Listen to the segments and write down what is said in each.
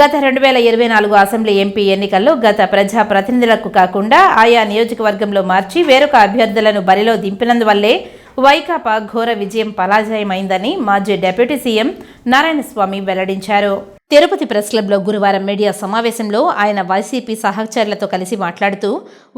గత 2024 assembly MP ఎన్నికల్లో గత ప్రజా ప్రతినిధులకు కాకుండా ఆయా నియోజకవర్గంలో మార్చి వేరొక అభ్యర్థులను బరిలో దింపినందువల్లే వైకాపా ఘోర విజయం పరాజయమైందని మాజీ డిప్యూటీ సీఎం నారాయణస్వామి వెల్లడించారు. తిరుపతి ప్రెస్ క్లబ్లో గురువారం మీడియా సమావేశంలో ఆయన వైసీపీ సహచరులతో కలిసి మాట్లాడుతూ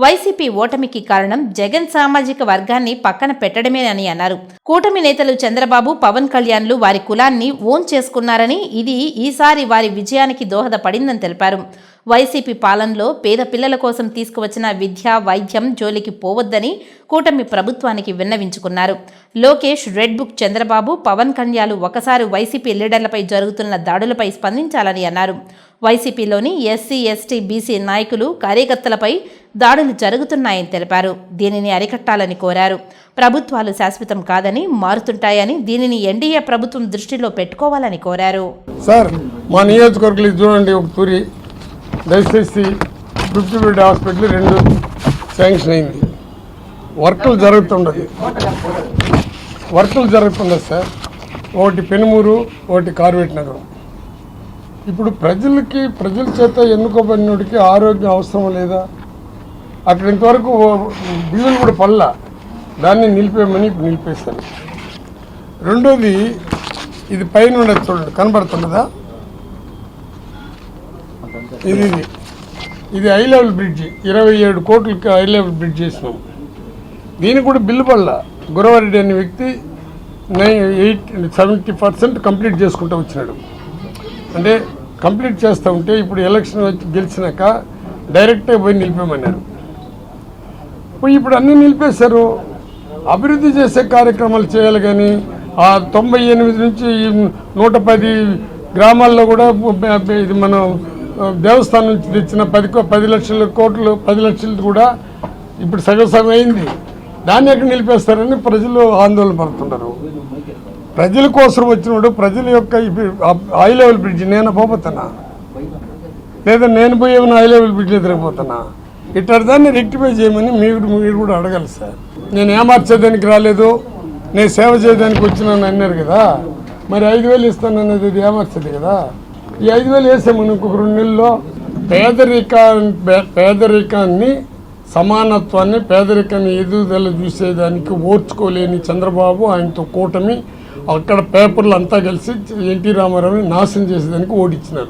వైసీపీ ఓటమికి కారణం జగన్ సామాజిక వర్గాన్ని పక్కన పెట్టడమేనని అన్నారు. కూటమి నేతలు చంద్రబాబు, పవన్ కళ్యాణ్లు వారి కులాన్ని ఓన్ చేసుకున్నారని, ఇది ఈసారి వారి విజయానికి దోహదపడిందని తెలిపారు. వైసీపీ పాలనలో పేద పిల్లల కోసం తీసుకువచ్చిన విద్య, వైద్యం జోలికి పోవద్దని కూటమి ప్రభుత్వానికి విన్నవించుకున్నారు. లోకేష్, రెడ్ బుక్ చంద్రబాబు, పవన్ కళ్యాణ్లు ఒకసారి వైసీపీ లీడర్లపై జరుగుతున్న దాడులపై స్పందించాలని అన్నారు. వైసీపీలోని ఎస్సీ, ఎస్టీ, బీసీ నాయకులు, కార్యకర్తలపై దాడులు జరుగుతున్నాయని తెలిపారు. దీనిని అరికట్టాలని కోరారు. ప్రభుత్వాలు శాశ్వతం కాదని, మారుతుంటాయని, దీనిని ఎన్డీఏ ప్రభుత్వం దృష్టిలో పెట్టుకోవాలని కోరారు. సార్, మా నియోజకవర్గంలో చూడండి, ఒక తూరి దయచేసి 50 బెడ్ హాస్పిటల్ 2 శాంక్షన్ అయింది. వర్కులు జరుగుతుండదు సార్. ఒకటి పెనుమూరు, ఒకటి కార్వేట్ నగరం. ఇప్పుడు ప్రజల చేత ఎన్నుకోబడినోడికి ఆరోగ్యం అవసరం లేదా? అక్కడ ఇంతవరకు బిల్లులు కూడా పల్లా, దాన్ని నిలిపేయమని ఇప్పుడు నిలిపేశాను. రెండోది, ఇది పైన ఉండదు చూడండి, కనబడుతున్నదా? ఇది హై లెవెల్ బ్రిడ్జి, 27 కోట్లకి హై లెవెల్ బ్రిడ్జ్ చేసినాం. దీనికి కూడా బిల్లు పడలా. గురవారెడ్డి అనే వ్యక్తి 70% కంప్లీట్ చేసుకుంటూ వచ్చినాడు. అంటే కంప్లీట్ చేస్తూ ఉంటే ఇప్పుడు ఎలక్షన్ వచ్చి గెలిచినాక డైరెక్ట్గా పోయి నిలిపేమన్నారు. ఇప్పుడు అన్నీ నిలిపేశారు. అభివృద్ధి చేసే కార్యక్రమాలు చేయాలి కానీ ఆ 98 నుంచి 110 గ్రామాల్లో కూడా ఇది మనం దేవస్థానం నుంచి తెచ్చిన 10 లక్షల కోట్లు 10 లక్షలు కూడా ఇప్పుడు సగం అయింది. దాన్ని ఎక్కడ నిలిపేస్తారని ప్రజలు ఆందోళన పడుతున్నారు. ప్రజల కోసం వచ్చినప్పుడు ప్రజల యొక్క హై లెవెల్ బ్రిడ్జ్ నేను పోతున్నా, లేదా నేను పోయి ఏమైనా హై లెవెల్ బ్రిడ్జ్ ఎదురైపోతున్నా. ఇట్లా దాన్ని రెక్టిఫై చేయమని మీరు కూడా అడగాలి సార్. నేను ఏమార్చేదానికి రాలేదు, నేను సేవ చేయడానికి వచ్చినాను అన్నారు కదా. మరి 5,000 ఇస్తాను అనేది ఇది ఏమార్చేది కదా. ఈ 5,000 వేసాము ఇంకొక 2 నెలల్లో. పేదరికాన్ని, సమానత్వాన్ని, పేదరికాన్ని ఎదుగుదల చూసేదానికి ఓర్చుకోలేని చంద్రబాబు, ఆయనతో కూటమి అక్కడ పేపర్లు అంతా కలిసి ఎన్టీ రామారావుని నాశనం చేసేదానికి ఓడించినారు.